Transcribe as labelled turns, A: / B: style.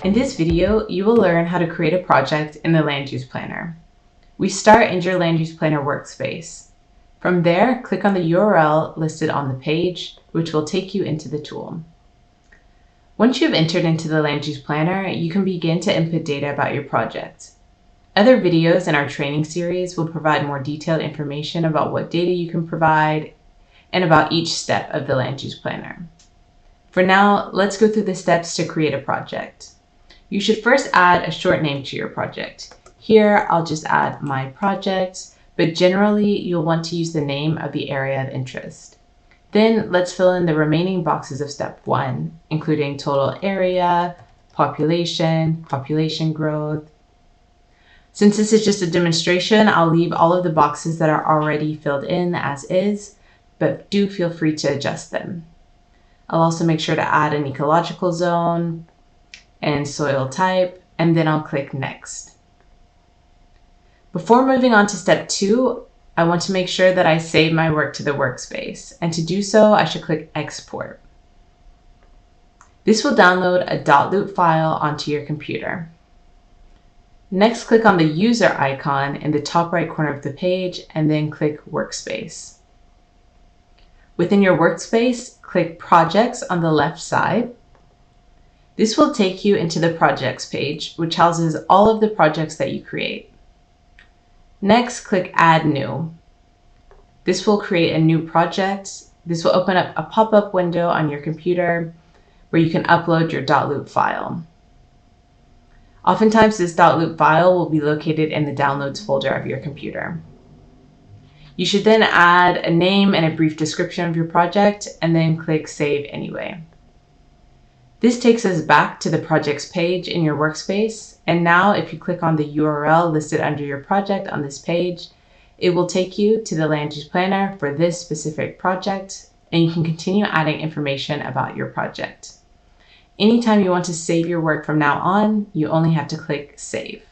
A: In this video, you will learn how to create a project in the Land Use Planner. We start in your Land Use Planner workspace. From there, click on the URL listed on the page, which will take you into the tool. Once you've entered into the Land Use Planner, you can begin to input data about your project. Other videos in our training series will provide more detailed information about what data you can provide and about each step of the Land Use Planner. For now, let's go through the steps to create a project. You should first add a short name to your project. Here, I'll just add my project, but generally you'll want to use the name of the area of interest. Then let's fill in the remaining boxes of step 1, including total area, population growth. Since this is just a demonstration, I'll leave all of the boxes that are already filled in as is, but do feel free to adjust them. I'll also make sure to add an ecological zone and soil type, and then I'll click Next. Before moving on to step 2, I want to make sure that I save my work to the workspace, and to do so, I should click Export. This will download a .loop file onto your computer. Next, click on the user icon in the top right corner of the page, and then click Workspace. Within your workspace, click Projects on the left side. This will take you into the Projects page, which houses all of the projects that you create. Next, click Add New. This will create a new project. This will open up a pop-up window on your computer where you can upload your .loop file. Oftentimes, this .loop file will be located in the Downloads folder of your computer. You should then add a name and a brief description of your project, and then click Save Anyway. This takes us back to the projects page in your workspace, and now if you click on the URL listed under your project on this page, it will take you to the Land Use Planner for this specific project, and you can continue adding information about your project. Anytime you want to save your work from now on, you only have to click Save.